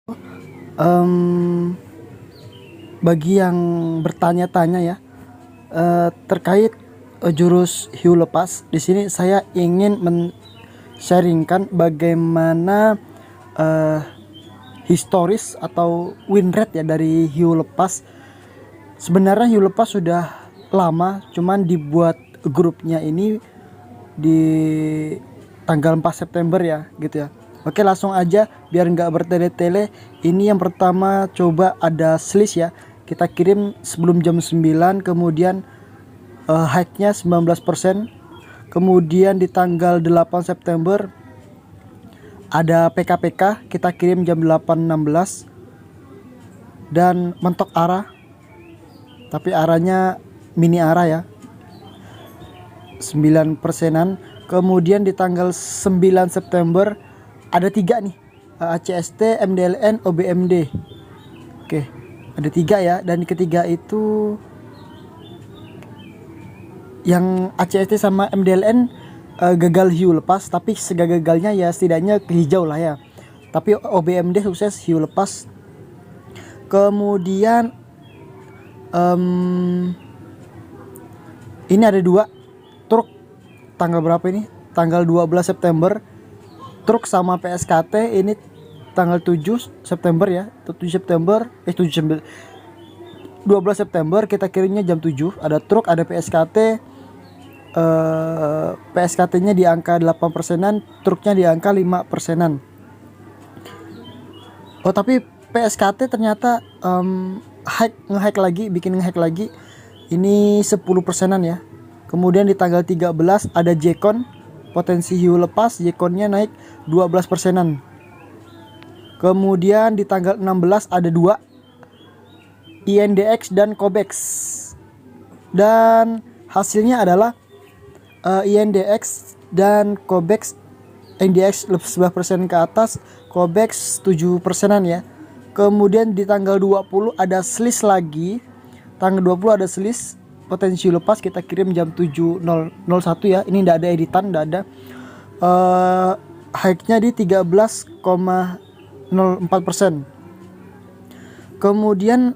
Em, Bagi yang bertanya-tanya ya, terkait jurus hiu lepas, di sini saya ingin men-sharingkan bagaimana eh, historis atau win rate ya dari hiu lepas. Sebenarnya hiu lepas sudah lama, cuman dibuat grupnya ini di tanggal 4 September ya gitu ya. Oke, langsung aja biar nggak bertele-tele. Ini yang pertama, coba ada slice ya, kita kirim sebelum jam 9, kemudian hike-nya 19%. Kemudian di tanggal 8 September ada PKPK, kita kirim jam 8.16 dan mentok arah, tapi arahnya mini arah ya, 9%-an. Kemudian di tanggal 9 September ada 3 nih, ACST, MDLN, OBMD. Oke, ada 3 ya, dan ketiga itu yang ACST sama MDLN gagal hiu lepas, tapi segagalnya ya setidaknya ke hijau lah ya. Tapi OBMD sukses hiu lepas. Kemudian ini ada 2 truk, tanggal berapa ini? Tanggal 12 September. Truk sama PSKT ini tanggal 7 September ya. 7 September 12 September kita kirimnya jam 7. Ada truk, ada PSKT. PSKT-nya di angka 8%-an, truknya di angka 5%-an. Oh, tapi PSKT ternyata nge-hack lagi, bikin nge-hack lagi. Ini 10%-an ya. Kemudian di tanggal 13 ada Jcon, potensi hiu lepas, Jconnya naik 12%-an. Kemudian di tanggal 16 ada 2, INDX dan Cobex. Dan hasilnya adalah INDX dan Cobex, INDX 11% ke atas, Cobex 7%-an ya. Kemudian di tanggal 20 ada slice lagi. Tanggal 20 ada slice potensi lepas, kita kirim jam 7.01 ya. Ini enggak ada editan, enggak ada. Hike-nya di 13,04%. Kemudian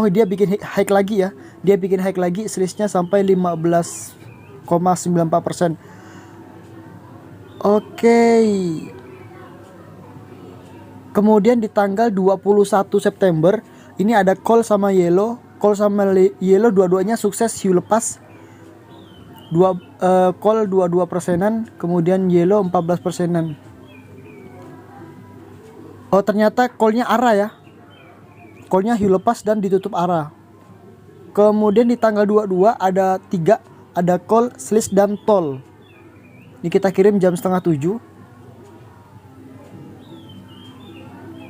dia bikin hike lagi ya. Dia bikin hike lagi, slice-nya sampai 15,94%. Oke. Kemudian di tanggal 21 September ini ada call sama yellow. Call sama yellow dua-duanya sukses hiu lepas. Call 22%-an, kemudian yellow 14%-an. Oh, ternyata call-nya arah ya. Call-nya hiu lepas dan ditutup arah. Kemudian di tanggal 22 ada 3, ada call, slice dan toll. Ini kita kirim jam setengah 7.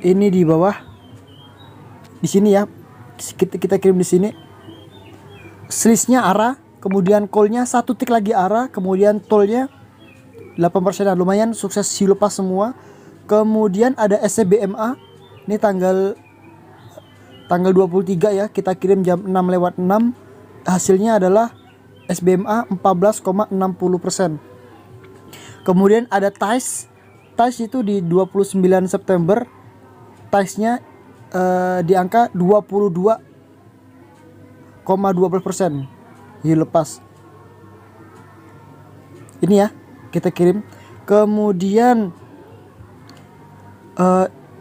Ini di bawah, di sini ya, kita kirim di sini. Slice-nya arah, kemudian call-nya 1 tick lagi arah, kemudian toll-nya 8%, lumayan sukses hiu lepas semua. Kemudian ada SCBMA, ini tanggal 23 ya, kita kirim jam 6:06. Hasilnya adalah SBMA 14,60%. Kemudian ada TICE itu di 29 September. TICE-nya di angka 22,12% hiu lepas. Ini ya, kita kirim. Kemudian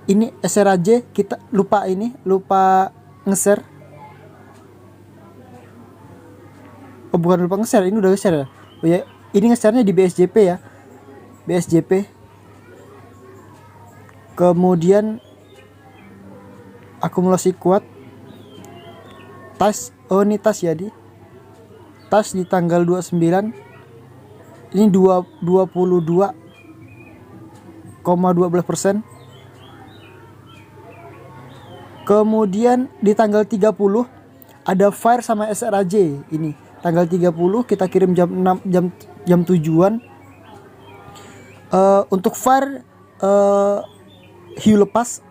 ini SRAJ, kita lupa nge-share. Oh, bukan lupa nge-share, ini udah nge-share ya. Oh ya, ini nge-share-nya di BSJP ya. BSJP. Kemudian akumulasi kuat. Tas, ini tas ya, tas di tanggal 29. Ini 22,12%. Kemudian di tanggal 30 ada Fire sama SRAJ. Ini tanggal 30 kita kirim jam 6, jam 7-an. Untuk Fire hiu lepas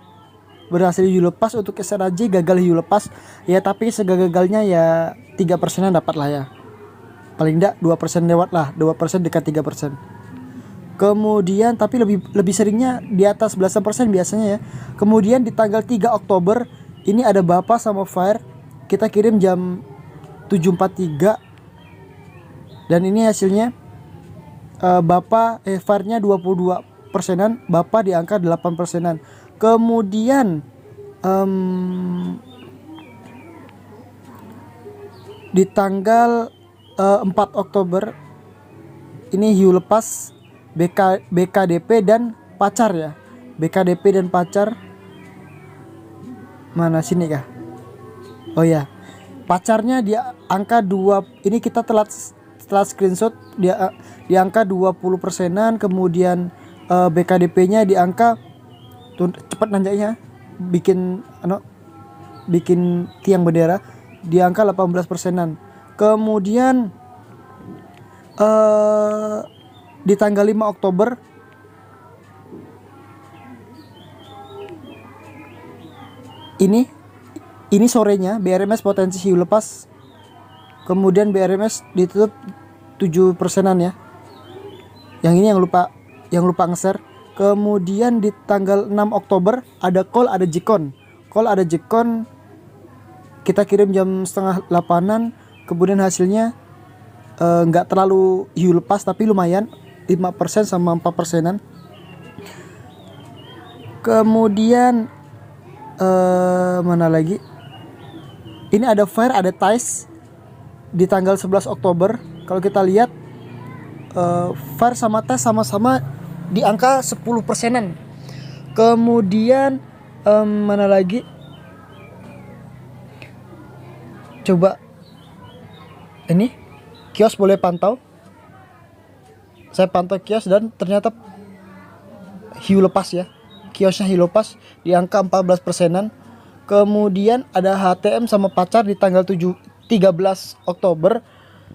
berhasil hiu lepas, untuk SRAJ gagal hiu lepas ya, tapi segagalnya ya 3%-an dapat lah ya. Paling enggak 2% lewat lah, 2% dekat 3%. Kemudian tapi lebih seringnya di atas belasan persen biasanya ya. Kemudian di tanggal 3 Oktober ini ada Bapa sama Fire, kita kirim jam 7.43 dan ini hasilnya Fire-nya 22 persenan, Bapa di angka 8 persenan. Kemudian di tanggal 4 Oktober ini hiu lepas BKDP dan pacar ya. BKDP dan pacar mana sini kah? Oh ya, pacarnya di angka 2. Ini kita telat screenshot, dia di angka 20 persenan. Kemudian BKDP-nya di angka cepat nanjaknya bikin tiang bendera di angka 18 persenan. Kemudian di tanggal 5 Oktober ini sorenya BRMS potensi hiu lepas, kemudian BRMS ditutup 7 persenan ya. Yang ini yang lupa nge-share. Kemudian di tanggal 6 Oktober ada call, ada jikon. Kita kirim jam setengah 8-an. Kemudian hasilnya nggak terlalu hiu lepas tapi lumayan, 5% sama 4 persenan. Kemudian mana lagi? Ini ada Fire, ada Ties di tanggal 11 Oktober. Kalau kita lihat Fire sama Ties sama-sama di angka 10 persenan. Kemudian mana lagi? Coba ini kios boleh pantau. Saya pantau kios dan ternyata hiu lepas ya. Kiosnya hiu lepas di angka 14 persenan. Kemudian ada HTM sama pacar di tanggal 13 Oktober.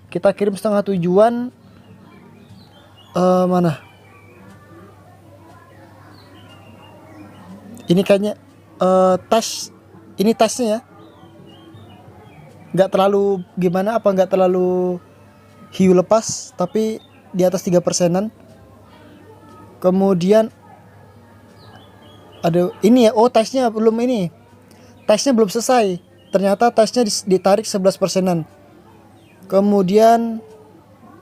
Kita kirim setengah tujuan. Mana? Ini kayaknya tes. Ini tesnya ya. Nggak terlalu gimana, nggak terlalu hiu lepas tapi di atas 3 persenan. Kemudian ada ini ya, tesnya belum selesai, ternyata tesnya ditarik 11 persenan. Kemudian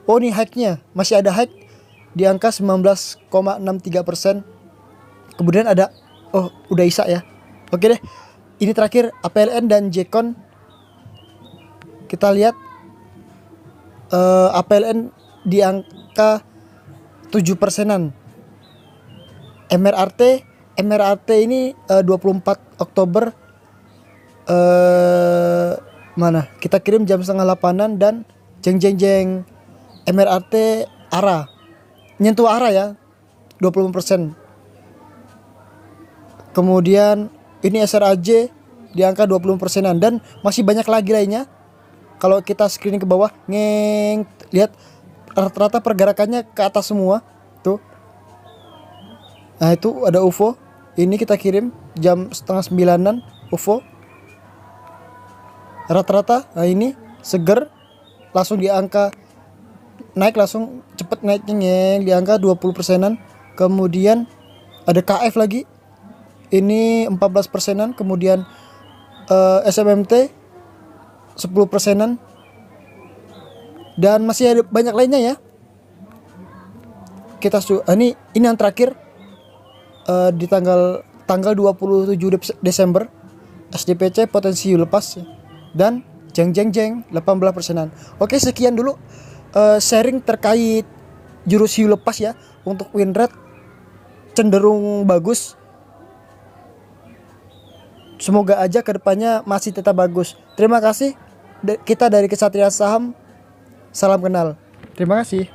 ini hacknya masih ada hack di angka 19,63%. Kemudian ada udah Isa ya. Oke deh, ini terakhir APLN dan Jekon. Kita lihat APLN di angka 7 persenan. MRRT ini 24 Oktober mana? Kita kirim jam setengah 8-an dan jeng MRRT ARA. Nyentuh ARA ya, 20%. Kemudian ini SRAJ di angka 20 persenan dan masih banyak lagi lainnya. Kalau kita screening ke bawah, lihat rata-rata pergerakannya ke atas semua tuh. Nah itu ada UFO. Ini kita kirim jam setengah 9-an UFO. Rata-rata, nah ini seger langsung di angka naik, langsung cepet naiknya di angka 20 persenan. Kemudian ada KF lagi. Ini 14 persenan. Kemudian SMMT 10 persenan. Dan masih ada banyak lainnya ya. Ini yang terakhir di tanggal 27 Desember SDPC potensi hiu lepas dan jeng 18 persenan. Oke, sekian dulu sharing terkait jurus hiu lepas ya. Untuk win rate cenderung bagus. Semoga aja kedepannya masih tetap bagus. Terima kasih. Kita dari Kesatria Saham. Salam kenal. Terima kasih.